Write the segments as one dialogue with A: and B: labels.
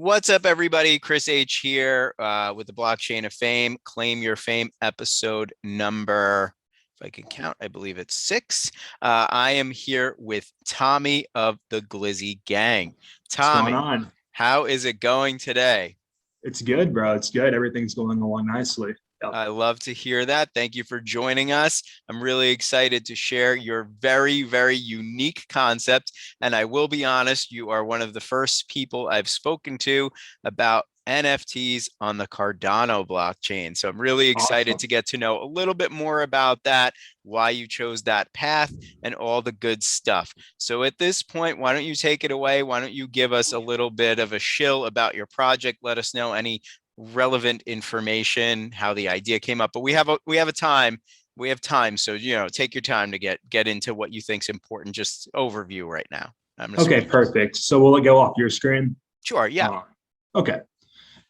A: What's up, everybody? Chris H here with the Blockchain of Fame, Claim Your Fame episode number, if I can count, I believe it's 6. I am here with Tommy of the Glizzy Gang.
B: What's going
A: Tommy,
B: on?
A: how is it going today?
B: It's good, bro. It's good. Everything's going along nicely. Yep.
A: I love to hear that. Thank you for joining us. I'm really excited to share your very, very unique concept. And I will be honest, you are one of the first people I've spoken to about NFTs on the Cardano blockchain. So I'm really excited
B: Awesome.
A: to get to know a little bit more about that, why you chose that path, and all the good stuff. So at this point, why don't you take it away? Why don't you give us a little bit of a shill about your project? Let us know any relevant information, how the idea came up. But we have time. So take your time to get into what you think's important. Just overview right now. I'm gonna
B: Okay,
A: switch.
B: perfect. So will it go off your screen?
A: Sure. Yeah.
B: Okay.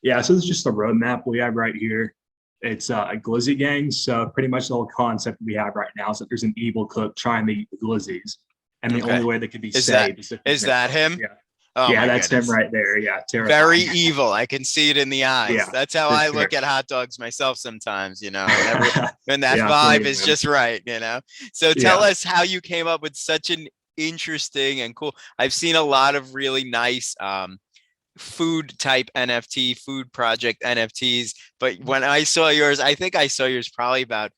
B: Yeah, so this is just the roadmap we have right here. It's a Glizzy Gang. So pretty much the whole concept we have right now is that there's an evil cook trying to eat the Glizzys. And the
A: Okay.
B: only way that could be
A: Is that
B: saved is if
A: is that him?
B: Yeah.
A: Oh
B: Yeah,
A: my
B: that's him
A: goodness.
B: right there. Yeah,
A: Very
B: terrifying.
A: evil. I can see it in the eyes.
B: Yeah,
A: That's how
B: for
A: I
B: sure.
A: look at hot dogs myself sometimes, whenever when that
B: Yeah, for
A: vibe
B: me,
A: is
B: man.
A: just right. So tell
B: Yeah.
A: us how you came up with such an interesting and cool. I've seen a lot of really nice food type NFT, food project NFTs. But when I saw yours, I think I saw yours probably about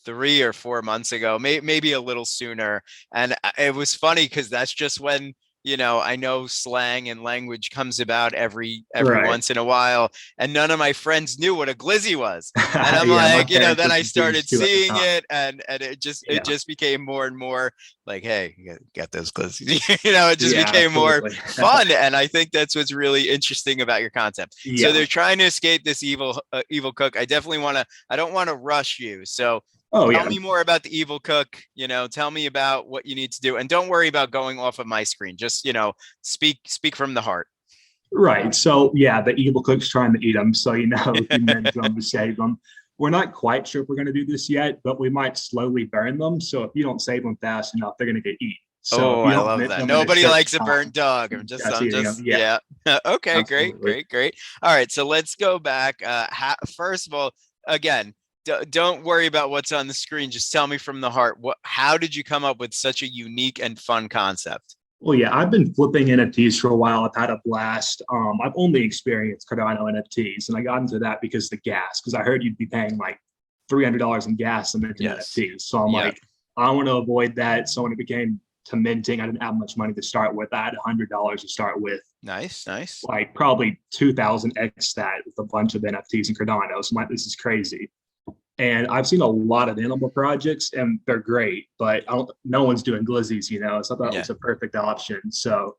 A: 3 or 4 months ago, maybe a little sooner. And it was funny because that's just when, I know slang and language comes about every
B: Right.
A: once in a while. And none of my friends knew what a glizzy was. And I'm
B: Yeah, my
A: like,
B: parents
A: then
B: were
A: I started
B: confused too at the
A: seeing
B: time.
A: it and it
B: Yeah.
A: just became more and more like, hey, you got those glizzies. It just
B: Yeah,
A: became more
B: absolutely.
A: fun. And I think that's what's really interesting about your concept. So
B: Yeah.
A: they're trying to escape this evil cook. I don't want to rush you. So
B: Oh,
A: tell
B: yeah.
A: me more about the evil cook. Tell me about what you need to do, and don't worry about going off of my screen. Just speak from the heart.
B: Right. So, yeah, the evil cook's trying to eat them. So, if you meant them to save them. We're not quite sure if we're going to do this yet, but we might slowly burn them. So, if you don't save them fast enough, they're going to get eaten. So, if
A: Oh,
B: you
A: I
B: don't
A: love
B: mint
A: that.
B: them in a
A: Nobody
B: certain
A: likes a burnt
B: time,
A: dog.
B: that's
A: I'm
B: eating them.
A: just,
B: Yeah,
A: yeah. Okay, great,
B: absolutely.
A: great, great. All right, so let's go back. First of all, again, don't worry about what's on the screen. Just tell me from the heart. How did you come up with such a unique and fun concept?
B: Well, yeah, I've been flipping NFTs for a while. I've had a blast. I've only experienced Cardano NFTs, and I got into that because the gas, because I heard you'd be paying like $300 in gas to mint an
A: Yes.
B: NFT. So I'm
A: Yeah.
B: like, I want to avoid that. So when it became to minting, I didn't have much money to start with. I had $100 to start with,
A: Nice, nice.
B: like probably 2000x that with a bunch of NFTs in Cardano. So I'm like, this is crazy. And I've seen a lot of animal projects, and they're great, but no one's doing glizzies, So I thought it
A: Yeah.
B: was a perfect option. So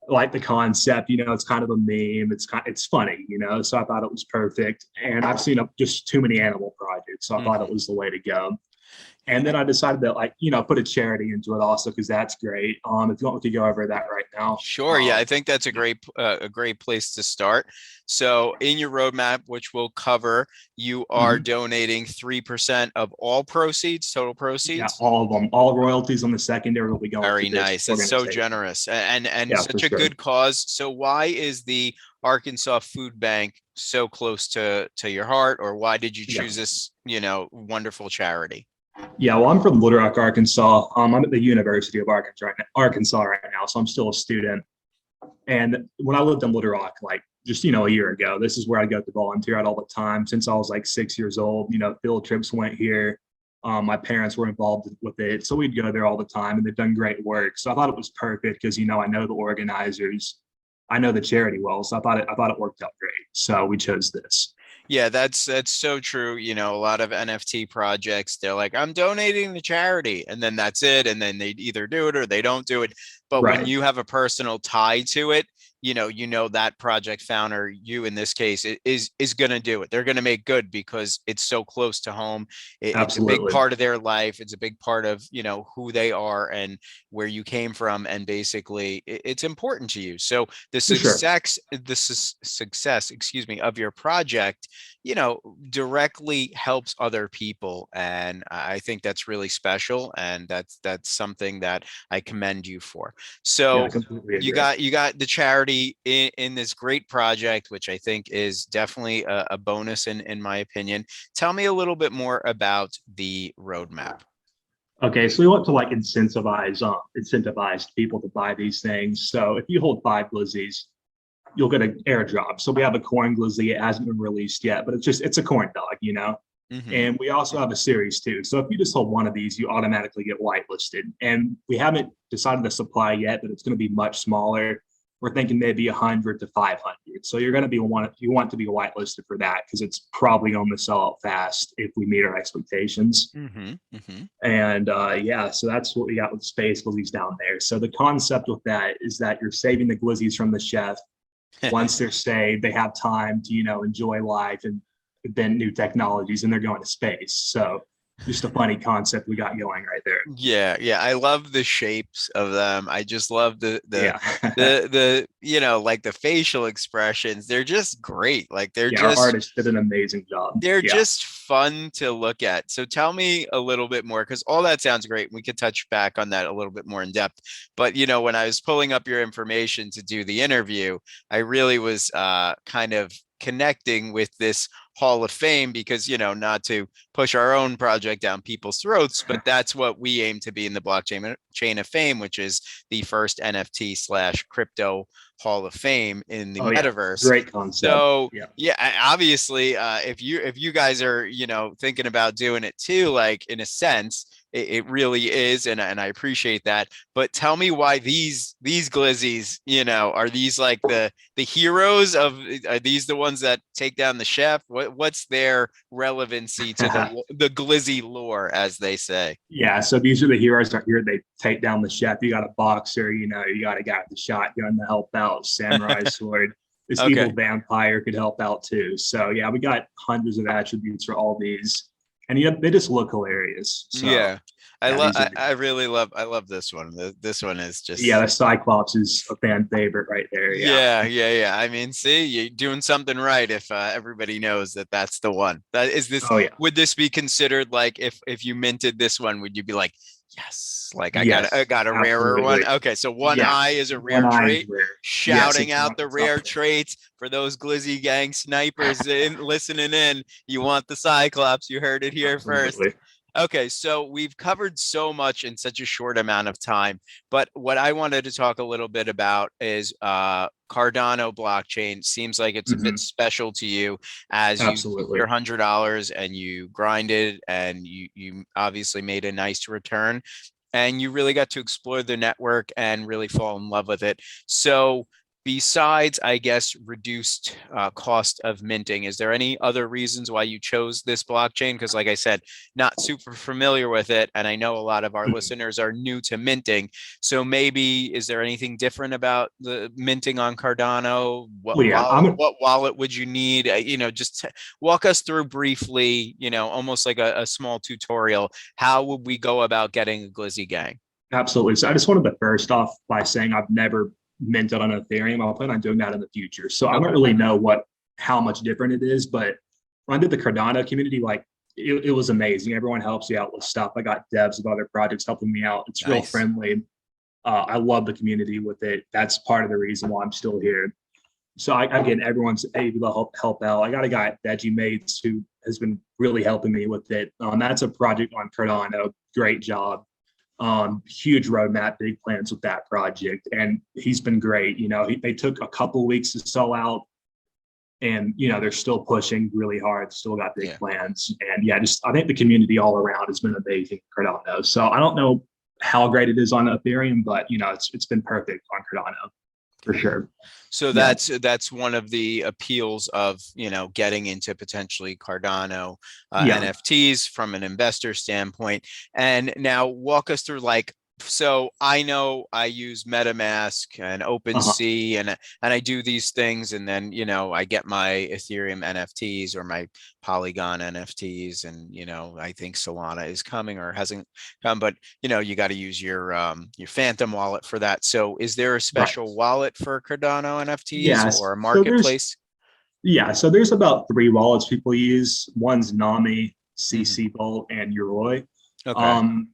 B: like the concept, it's kind of a meme. It's funny, So I thought it was perfect. And I've seen just too many animal projects, so I thought it
A: Hmm.
B: was the way to go. And then I decided to put a charity into it also because that's great. If you want, we could go over that right now.
A: Sure. Yeah, I think that's a great place to start. So in your roadmap, which we'll cover, you are
B: Mhm.
A: donating 3% of all proceeds, total
B: Yeah,
A: proceeds.
B: all of them, all royalties on the secondary will be going to
A: Very
B: this
A: nice. That's so
B: organization.
A: generous and
B: Yeah, for
A: such a
B: sure.
A: good cause. So why is the Arkansas Food Bank so close to your heart, or why did you
B: Yeah.
A: choose this, wonderful charity?
B: Yeah, well, I'm from Little Rock, Arkansas. I'm at the University of Arkansas right now, so I'm still a student. And when I lived in Little Rock, like just a year ago, this is where I go to volunteer at all the time since I was like 6 years old. Field trips went here. My parents were involved with it, so we'd go there all the time, and they've done great work. So I thought it was perfect because I know the organizers, I know the charity well, so I thought it worked out great. So we chose this.
A: Yeah, that's so true. A lot of NFT projects, they're like, I'm donating to charity, and then that's it. And then they either do it or they don't do it. But when
B: Right.
A: you have a personal tie to it, that project founder, you in this case, is going to do it. They're going to make good because it's so close to home. It's a big
B: Absolutely.
A: part of their life. It's a big part of who they are and where you came from, and basically, it's important to you. So
B: For sure.
A: success, excuse me, of your project directly helps other people. And I think that's really special. And that's something that I commend you for.
B: Yeah, I
A: So
B: completely
A: you
B: agree.
A: got the charity, already in this great project, which I think is definitely a bonus in my opinion. Tell me a little bit more about the roadmap.
B: Okay, so we want to like incentivize people to buy these things. So if you hold 5 Glizzys, you'll get an airdrop. So we have a coin Glizzy. It hasn't been released yet, but it's a coin dog, you know.
A: Hmm.
B: And we also have a series too. So if you just hold one of these, you automatically get whitelisted. And we haven't decided the supply yet, but it's going to be much smaller. We're thinking maybe 100 to 500. So you're going to be you want to be whitelisted for that because it's probably going to sell out fast if we meet our expectations.
A: Hmm. Hmm.
B: And yeah, so that's what we got with Space Glizzies down there. So the concept with that is that you're saving the Glizzies from the chef. Once they're saved, they have time to, enjoy life and invent new technologies, and they're going to space. So just a funny concept we got going right there.
A: Yeah, yeah. I love the shapes of them. I just love
B: Yeah.
A: like the facial expressions. They're just great. Like
B: Yeah, our artist did an amazing job.
A: they're
B: Yeah.
A: just fun to look at. So tell me a little bit more, because all that sounds great. We could touch back on that a little bit more in depth. But when I was pulling up your information to do the interview, I really was kind of connecting with this Hall of Fame because, not to push our own project down people's throats, but that's what we aim to be in the blockchain chain of fame, which is the first NFT slash crypto Hall of Fame in the
B: Oh yeah.
A: metaverse.
B: Great concept.
A: So
B: Yeah.
A: yeah, obviously, if you guys are thinking about doing it too, like in a sense, it really is, and I appreciate that. But tell me why these Glizzys, are these like the heroes of? Are these the ones that take down the chef? What's their relevancy to the Glizzy lore, as they say?
B: Yeah, so these are the heroes out here. They take down the chef. You got a boxer, you got a guy with the shotgun to help out, samurai sword. This
A: Okay.
B: evil vampire could help out too. So yeah, we got hundreds of attributes for all these, and they just look hilarious. So
A: Yeah. I
B: yeah,
A: love.
B: these are
A: I really love. I love this one. This one is
B: yeah,
A: just.
B: the Cyclops is a fan favorite right there. Yeah,
A: Yeah, yeah, yeah. I mean, see, you're doing something right if everybody knows that that's the one. That is this.
B: oh yeah,
A: Would this be considered like if you minted this one, would you be like, yes, like I
B: yes,
A: got a rarer one?
B: absolutely.
A: Okay, so one
B: Yeah,
A: eye is a
B: one
A: rare
B: eye is
A: trait.
B: rare. Yes,
A: Shouting out the
B: it's up
A: rare
B: there.
A: traits for those Glizzy Gang snipers listening in. You want the Cyclops? You heard it here first.
B: Absolutely.
A: Okay, so we've covered so much in such a short amount of time, but what I wanted to talk a little bit about is Cardano blockchain. Seems like it's a bit
B: Mhm.
A: special to you as you took
B: Absolutely.
A: your $100 and you grinded and you obviously made a nice return and you really got to explore the network and really fall in love with it. So besides, I guess, reduced cost of minting, is there any other reasons why you chose this blockchain? Because, like I said, not super familiar with it, and I know a lot of our
B: Mhm.
A: listeners are new to minting. So maybe is there anything different about the minting on Cardano?
B: Well, yeah, I'm
A: What wallet would you need? Just walk us through briefly. Almost like a small tutorial. How would we go about getting a Glizzy Gang?
B: absolutely. So I just wanted to first off by saying I've never minted on Ethereum. I'll plan on doing that in the future. So I don't
A: Okay.
B: really know how much different it is, but when I did the Cardano community, like it was amazing. Everyone helps you out with stuff. I got devs of other projects helping me out. It's real
A: Nice.
B: friendly. I love the community with it. That's part of the reason why I'm still here. So again, everyone's able to help out. I got a guy at Veggie Mates who has been really helping me with it. That's a project on Cardano. Great job. Huge roadmap, big plans with that project, and he's been great. They took a couple weeks to sell out, and they're still pushing really hard. Still got big
A: Yeah.
B: plans, and yeah, just I think the community all around has been amazing. Cardano. So I don't know how great it is on Ethereum, but it's been perfect on Cardano for sure.
A: So
B: Yeah.
A: that's one of the appeals of getting into potentially Cardano
B: Yeah.
A: NFTs from an investor standpoint. And now walk us through so I know I use MetaMask and
B: Uh-huh.
A: OpenSea and I do these things and then I get my Ethereum NFTs or my Polygon NFTs and I think Solana is coming or hasn't come, but you got to use your Phantom wallet for that. So is there a
B: Right.
A: special wallet for Cardano NFTs
B: Yes.
A: or a marketplace?
B: So there's about 3 wallets people use. One's Nami,
A: Hmm.
B: CC Vault, and Yoroi.
A: Okay.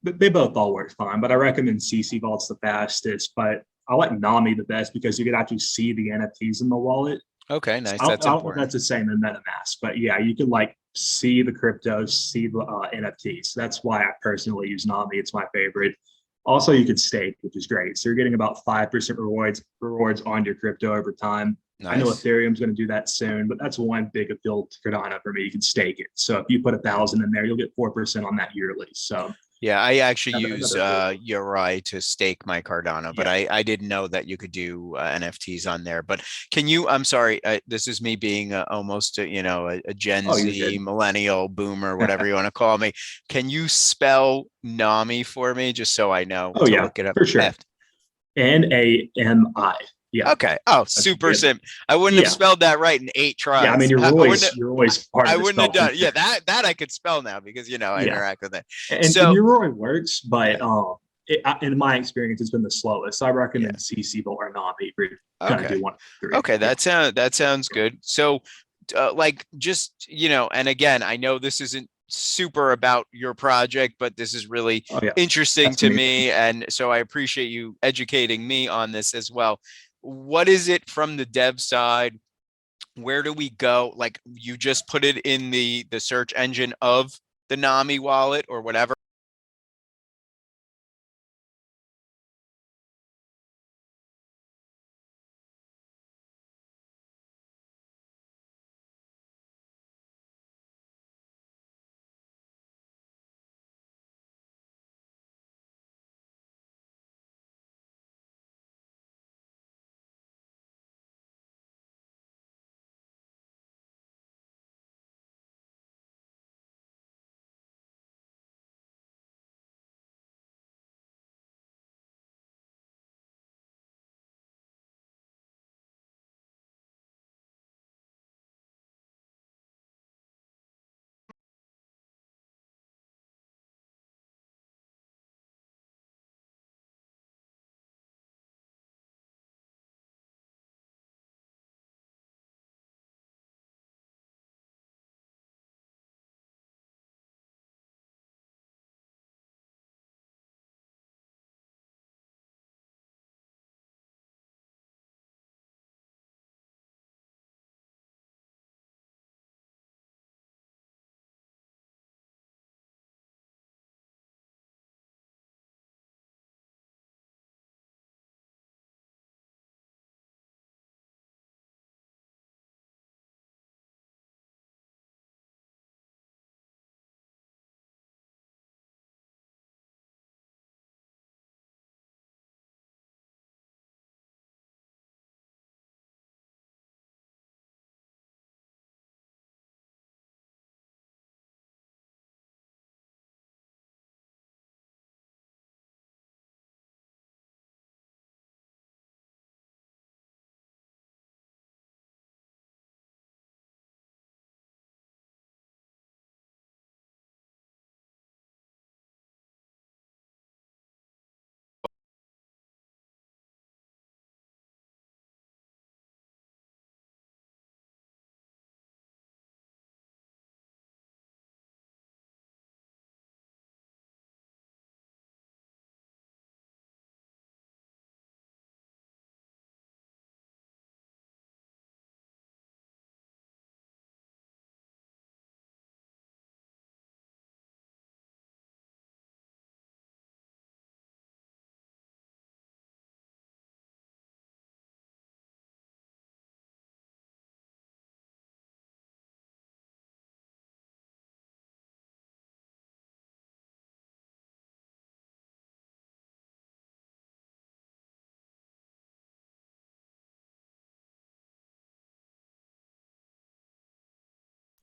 B: They both all work fine, but I recommend CC Vault's the fastest. But I like Nami the best because you could actually see the NFTs in the wallet.
A: Okay,
B: So
A: nice. That's
B: I don't know if
A: important.
B: that's the same in MetaMask, but yeah, you can like see the cryptos, see the NFTs. That's why I personally use Nami. It's my favorite. Also, you can stake, which is great. So you're getting about 5% rewards on your crypto over time. I know
A: Nice.
B: Ethereum's going to do that soon, but that's one big appeal to Cardano for me. You can stake it. So if you put 1,000 in there, you'll get 4% on that yearly. So
A: Yeah, I actually use
B: another really cool.
A: Uri to stake my Cardano, but
B: Yeah.
A: I didn't know that you could do NFTs on there. But can you? I'm sorry, this is me being almost a Gen
B: Oh, you're
A: Z,
B: good.
A: millennial, boomer, whatever you want to call me. Can you spell Nami for me, just so I know
B: Oh
A: to
B: yeah,
A: look it up?
B: for sure.
A: F.
B: Nami. Yeah,
A: Okay. Oh,
B: that's
A: super
B: good.
A: sim. I wouldn't have
B: Yeah.
A: spelled that right in 8
B: Yeah. I mean,
A: tries. I wouldn't.
B: You're always part
A: I
B: of the
A: wouldn't have
B: spelling.
A: done. Yeah, that I could spell now because I
B: Yeah.
A: interact with it.
B: And
A: So
B: your Roy works, but
A: yeah,
B: in my experience, it's been the slowest. I
A: yeah.
B: recommend CC or Nami for kind of
A: Okay.
B: do one of the three.
A: Okay,
B: Yeah.
A: that sounds good. So, like, just and again, I know this isn't super about your project, but this is really
B: Oh yeah,
A: interesting
B: that's
A: to
B: amazing.
A: me, and so I appreciate you educating me on this as well. What is it from the dev side? Where do we go? Like, you just put it in the search engine of the Nami wallet or whatever.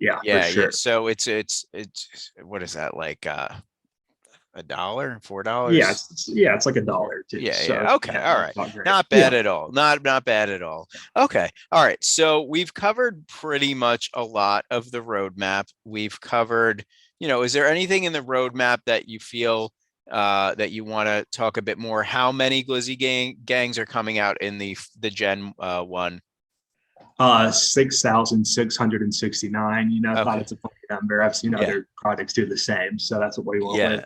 B: Yeah, for
A: Yeah, yeah.
B: sure.
A: So it's what is that like? A dollar, $4?
B: Yeah, it's like $1 too.
A: Yeah,
B: So
A: yeah. Okay.
B: yeah,
A: All
B: it's
A: right.
B: not great.
A: Not bad
B: Yeah.
A: at all. Not bad at all. Okay. All right. So we've covered pretty much a lot of the roadmap. We've covered, is there anything in the roadmap that you feel that you want to talk a bit more? How many gangs are coming out in the Gen 1?
B: 6,669. I thought
A: Okay.
B: it's a funny number. I've seen
A: Yeah.
B: other projects do the same, so that's what we went
A: Yeah.
B: with.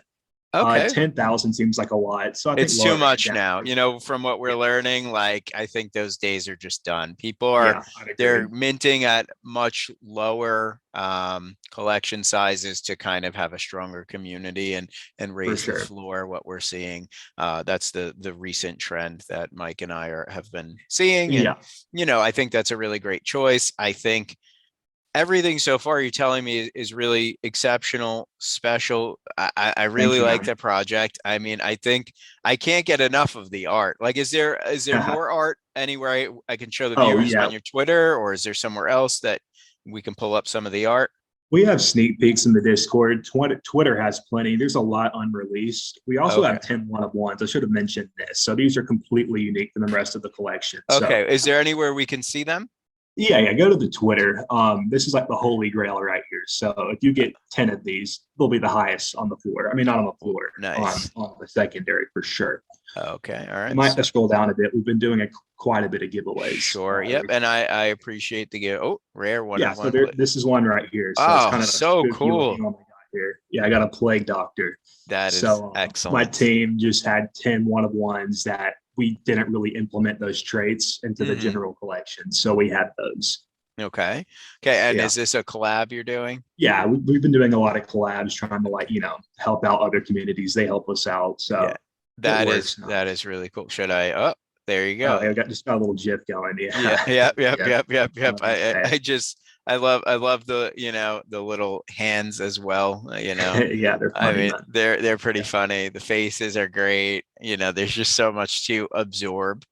A: Okay.
B: 10,000 seems like a lot. So I think
A: It's too
B: lowering it
A: much
B: down.
A: now. You know, from what we're
B: Yeah,
A: learning, like I think those days are just done. People are
B: yeah, I'd
A: they're
B: agree.
A: minting at much lower collection sizes to kind of have a stronger community and
B: For
A: raise the
B: sure.
A: floor. What we're seeing, that's the recent trend that Mike and I have been seeing, and
B: Yeah,
A: I think that's a really great choice. I think everything so far you're telling me is really exceptional, special. I
B: thank
A: really
B: you,
A: like
B: man.
A: the project. I mean, I think I can't get enough of the art. Like, is there more art anywhere I can show the
B: Oh,
A: viewers
B: yeah.
A: on your Twitter, or is there somewhere else that we can pull up some of the art?
B: We have sneak peeks in the Discord. Twitter has plenty. There's a lot unreleased. We also
A: Okay.
B: have 10 one of ones. I should have mentioned this. So these are completely unique from the rest of the collection. So
A: Okay. Is there anywhere we can see them?
B: yeah, go to the Twitter. This is like the holy grail right here. So if you get 10 of these, they'll be the highest on the floor. I mean, not on the floor,
A: Nice.
B: on the secondary for sure.
A: Okay. All
B: You
A: right.
B: might have
A: So
B: to scroll down a bit. We've been doing quite a bit of giveaways.
A: sure. Yep. And I appreciate the give. Oh, rare one
B: Yeah,
A: of
B: so
A: one.
B: there, this is one right here. So it's
A: Oh,
B: kind of a
A: so
B: spooky
A: cool.
B: looking one we got here. Yeah, I got a plague doctor.
A: That is
B: So my
A: excellent.
B: team just had 10 one of ones that we didn't really implement those traits into the
A: Hmm.
B: general collection. So we had those.
A: Okay. Okay. And
B: Yeah.
A: is this a collab you're doing?
B: Yeah, we've been doing a lot of collabs trying to like, help out other communities. They help us out.
A: Yeah.
B: So it
A: That is
B: works now.
A: that is really cool. Should I? Oh, there you
B: Oh,
A: go.
B: I got just got a little GIF going.
A: Yeah.
B: Yeah.
A: Yep. Yep.
B: Yeah.
A: Yep. Yep. Yep.
B: Okay.
A: I just I love the the little hands as well.
B: Yeah, they're
A: I
B: funny,
A: mean
B: man.
A: they're pretty
B: Yeah.
A: funny. The faces are great. There's just so much to absorb.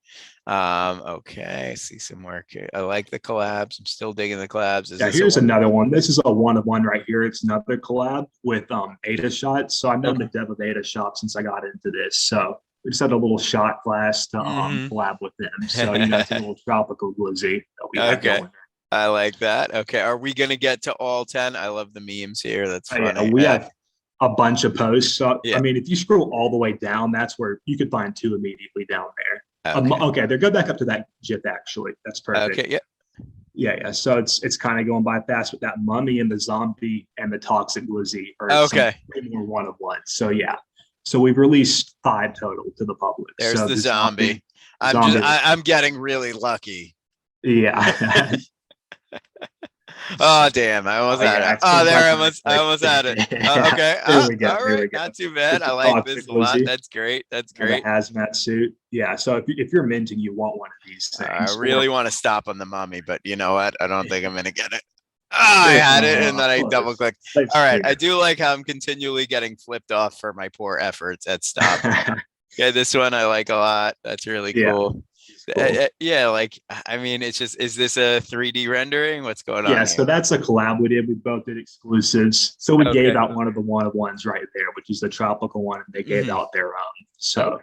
A: Okay, I see some work here. I like the collabs. I'm still digging the collabs. Is
B: Yeah,
A: this a
B: here's
A: one?
B: another one. This is a one of one right here. It's another collab with Ada Shot. So I've known
A: Okay.
B: the dev of Ada Shop since I got into this. So we just had a little shot glass to
A: Hmm.
B: collab with them. So it's a little tropical glizzy that we had
A: Okay.
B: going.
A: I like that. Okay. Are we gonna get to all 10? I love the memes here. That's
B: Yeah,
A: funny.
B: we have a bunch of posts. So I
A: Yeah.
B: mean, if you scroll all the way down, that's where you could find two immediately down there.
A: Okay.
B: Okay, they go back up to that GIF actually. That's perfect.
A: Okay. Yeah.
B: Yeah. So it's kind of going by fast with that mummy and the zombie and the toxic glizzy are some
A: Okay.
B: way more one of one. So yeah. So we've released 5 total to the public.
A: There's
B: So
A: the
B: the
A: zombie.
B: zombie,
A: I'm getting really lucky.
B: yeah.
A: Oh damn! I almost
B: Oh
A: had
B: yeah,
A: it.
B: it's
A: Oh,
B: come
A: there
B: back
A: I
B: on
A: almost I
B: quick.
A: almost had it. Okay.
B: There we go.
A: All
B: There we
A: right.
B: go.
A: Not too bad.
B: It's
A: I
B: the
A: like this
B: toxic
A: a lot.
B: glizzy
A: That's great. That's
B: and the
A: great.
B: hazmat suit. Yeah. So if you're minting, you want one of these
A: I
B: things.
A: really want to stop on the mummy, but you know what? I don't think I'm gonna get it. Ah, I had it, and then I double
B: Close.
A: clicked.
B: Let's
A: All right.
B: see
A: I
B: here.
A: do like how I'm continually getting flipped off for my poor efforts at stopping. Yeah, this one I like a lot. That's really
B: Yeah.
A: cool.
B: It's cool.
A: Yeah, like I mean, it's just is this a 3D rendering? What's going
B: Yeah,
A: on
B: so
A: here?
B: that's a collab we did. We both did exclusives. So we gave
A: Okay.
B: out one of the one of ones right there, which is the tropical one, and they gave
A: Mhm.
B: out their own.
A: Oh,
B: So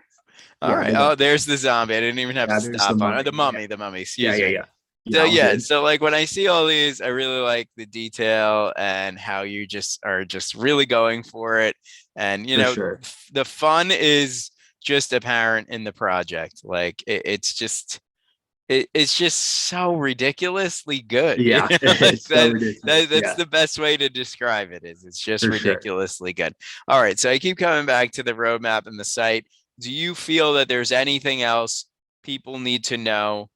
A: all
B: yeah,
A: right.
B: they
A: Oh,
B: got
A: there's the zombie. I didn't even have to
B: yeah, there's the
A: stop on it.
B: mummy.
A: The
B: Yeah,
A: mummy, the mummy,
B: yeah,
A: excuse
B: yeah,
A: me.
B: yeah. Yeah,
A: So
B: all
A: yeah,
B: good.
A: so like when I see all these, I really like the detail and how you just are just really going for it. And
B: For sure.
A: the fun is just apparent in the project. Like it's just so ridiculously good.
B: Yeah,
A: Like
B: it's so ridiculous.
A: that's
B: Yeah,
A: the best way to describe it is it's just
B: for sure.
A: ridiculously good. All right, so I keep coming back to the roadmap and the site. Do you feel that there's anything else people need to know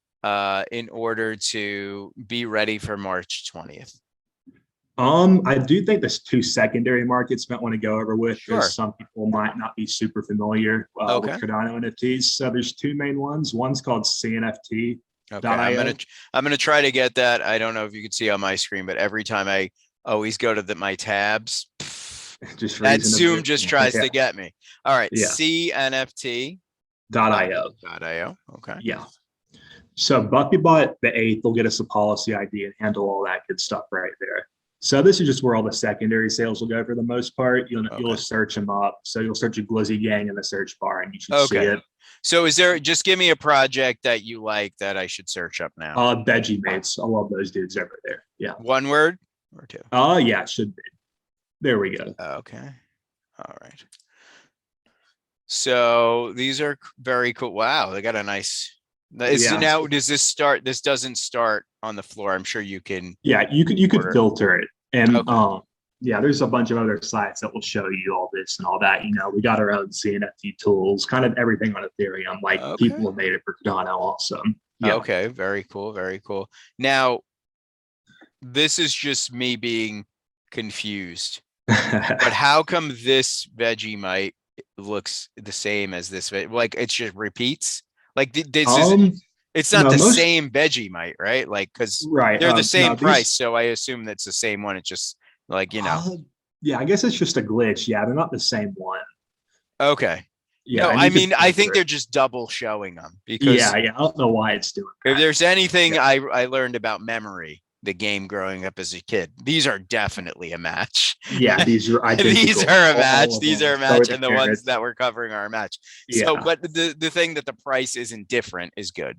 A: in order to be ready for March 20th?
B: I do think there's two secondary markets might want to go over with because
A: Sure.
B: some people might not be super familiar with
A: Okay.
B: Cardano NFTs. So there's two main ones. One's called CNFT.io.
A: Okay. I'm gonna try to get that. I don't know if you can see on my screen, but every time I always go to my tabs,
B: Just
A: that
B: freezing a
A: Zoom
B: bit.
A: just tries
B: Yeah,
A: to get me. All right,
B: yeah.
A: CNFT.
B: .io.
A: .io. Okay.
B: Yeah. So BuckyBot, the eighth, will get us a policy ID and handle all that good stuff right there. So this is just where all the secondary sales will go for the most part. You'll
A: Okay.
B: search them up. So you'll search a Glizzy Gang in the search bar and you should see
A: Okay.
B: it.
A: So just give me a project that you like that I should search up now?
B: Veggie Mates. I love those dudes over there. Yeah.
A: One word or two?
B: Yeah, it should be. There we go.
A: Okay. All right. So these are very cool. Wow, they got a nice.
B: Yeah.
A: Now, does this start? This doesn't start on the floor. I'm sure you can.
B: Yeah, you could
A: Order.
B: filter it. And
A: Okay.
B: yeah, there's a bunch of other sites that will show you all this and all that. We got our own CNFT tools, kind of everything on Ethereum. Like
A: Okay.
B: people have made it for Cardano also. Yeah.
A: Okay. Very cool. Very cool. Now, this is just me being confused, but how come this Vegemite looks the same as this? Like it just repeats? Like this is,
B: um,
A: it's not
B: no,
A: the
B: most
A: same Vegemite, right? Like, because
B: right.
A: they're the
B: No,
A: same price.
B: these
A: So I assume that's the same one. It's just like,
B: yeah, I guess it's just a glitch. Yeah, they're not the same one.
A: okay.
B: Yeah,
A: No,
B: and
A: I
B: you could
A: mean, I think
B: filter
A: they're
B: it.
A: just double showing them
B: Yeah,
A: because
B: yeah. I don't know why it's doing
A: if
B: that.
A: there's anything
B: Yeah.
A: I learned about memory, the game growing up as a kid, these are definitely a match.
B: Yeah, these are
A: These
B: identical.
A: are a
B: All
A: match.
B: of
A: These
B: them.
A: are a
B: So are
A: match,
B: the
A: and the ones
B: carrots.
A: that we're covering are a match. So,
B: Yeah.
A: but the thing that the price isn't different is good.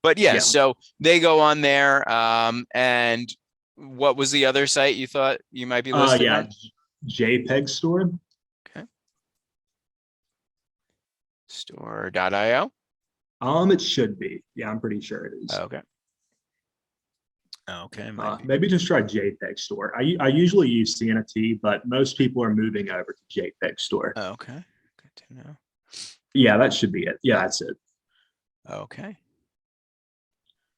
A: But yeah,
B: Yeah.
A: so they go on there. And what was the other site you thought you might be listed
B: Yeah.
A: on?
B: JPEG store.
A: Okay, store.io.
B: It should be. Yeah, I'm pretty sure it is.
A: Okay. Okay, might be.
B: Maybe just try JPEG store. I usually use CNFT, but most people are moving over to JPEG store.
A: Okay, good to know.
B: Yeah, that should be it. Yeah, that's it.
A: Okay.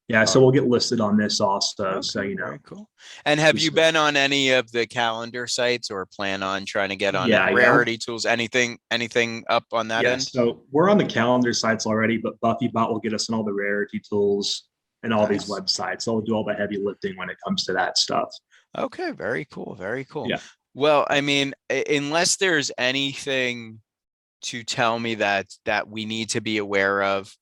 B: Yeah, so
A: All
B: we'll get listed on this also. So
A: Okay, very cool. And have you
B: just
A: been on any of the calendar sites or plan on trying to get on it?
B: yeah, yeah,
A: Rarity tools, anything up on that
B: yeah.
A: end?
B: So we're on the calendar sites already, but BuffyBot will get us on all the rarity tools and all these
A: Nice.
B: websites. So we'll do all the heavy lifting when it comes to that stuff.
A: Okay, very cool, very cool.
B: Yeah,
A: Well, I mean, unless there's anything to tell me that we need to be aware of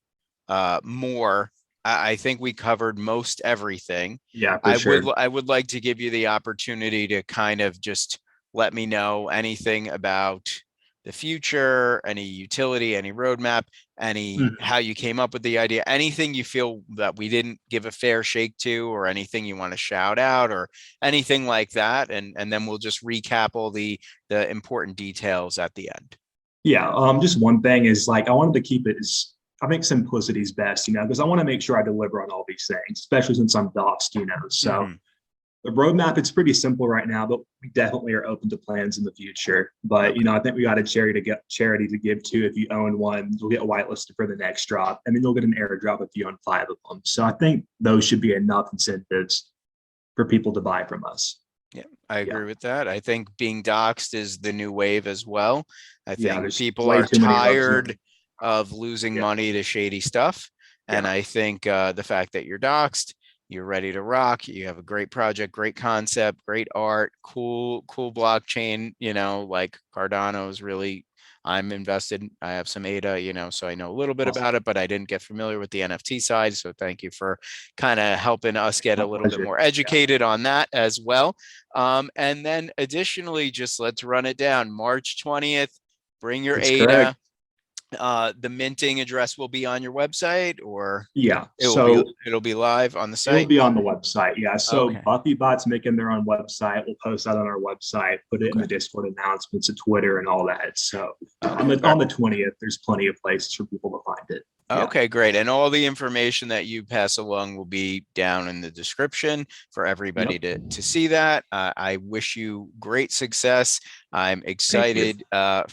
A: more, I think we covered most everything.
B: yeah, for sure.
A: I would like to give you the opportunity to kind of just let me know anything about the future, any utility, any roadmap, any
B: Mhm.
A: how you came up with the idea, anything you feel that we didn't give a fair shake to, or anything you want to shout out, or anything like that, and then we'll just recap all the important details at the end.
B: Yeah, just one thing is like I wanted to keep it as I think simplicity is best, because I want to make sure I deliver on all these things, especially since I'm doxed. So
A: Mhm.
B: the roadmap, it's pretty simple right now, but we definitely are open to plans in the future. But
A: Okay.
B: I think we got a charity to give to. If you own one, you'll get whitelisted for the next drop, and then you'll get an airdrop if you own 5 of them. So I think those should be enough incentives for people to buy from us.
A: Yeah, I
B: Yeah,
A: agree with that. I think being doxxed is the new wave as well. I
B: yeah.
A: think
B: There's
A: people
B: way
A: are
B: too many of those.
A: tired of losing
B: Yeah,
A: money to shady stuff. And
B: yeah,
A: I think the fact that you're doxxed, you're ready to rock, you have a great project, great concept, great art, cool blockchain, like Cardano is really, I'm invested. I have some ADA, so I know a little bit
B: awesome.
A: about it, but I didn't get familiar with the NFT side. So thank you for kind of helping us get
B: My
A: a little bit
B: pleasure.
A: more
B: Yeah,
A: educated on that as well. And then additionally, just let's run it down. March 20th, bring your
B: that's correct.
A: ADA. The minting address will be on your website, or
B: Yeah.
A: it'll
B: So
A: be live on the
B: it'll
A: site.
B: be on the website. Yeah. So
A: Okay.
B: BuffyBot's making their own website. We'll post that on our website, put it in
A: Okay.
B: the Discord announcements, and Twitter, and all that. So on
A: Okay.
B: the on the 20th, there's plenty of places for people to find it. Yeah.
A: Okay, great. And all the information that you pass along will be down in the description for everybody
B: Yep.
A: to see that. I wish you great success. I'm
B: Thank you.
A: excited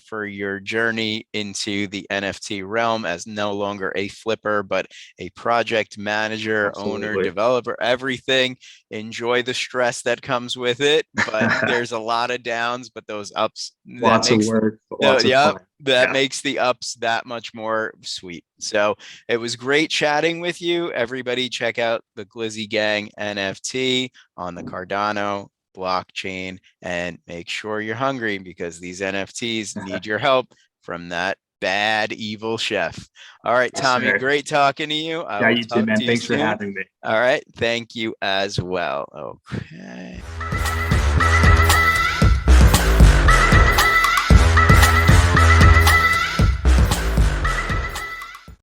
A: for your journey into the NFT realm as no longer a flipper, but a project manager, owner,
B: Absolutely.
A: developer, everything. Enjoy the stress that comes with it, but there's a lot of downs, but those ups that
B: Lots of
A: makes
B: work, but
A: no,
B: lots of
A: yeah,
B: fun.
A: that
B: Yeah.
A: makes the ups that much more sweet. So it was great chatting with you. Everybody check out the Glizzy Gang NFT on the Cardano blockchain and make sure you're hungry because these NFTs need your help from that bad evil chef. All right,
B: Yes,
A: Tommy,
B: sir.
A: great talking to you. I
B: Yeah,
A: will
B: you too,
A: talk
B: man.
A: to you
B: Thanks for
A: soon.
B: having me.
A: All right, thank you as well. Okay.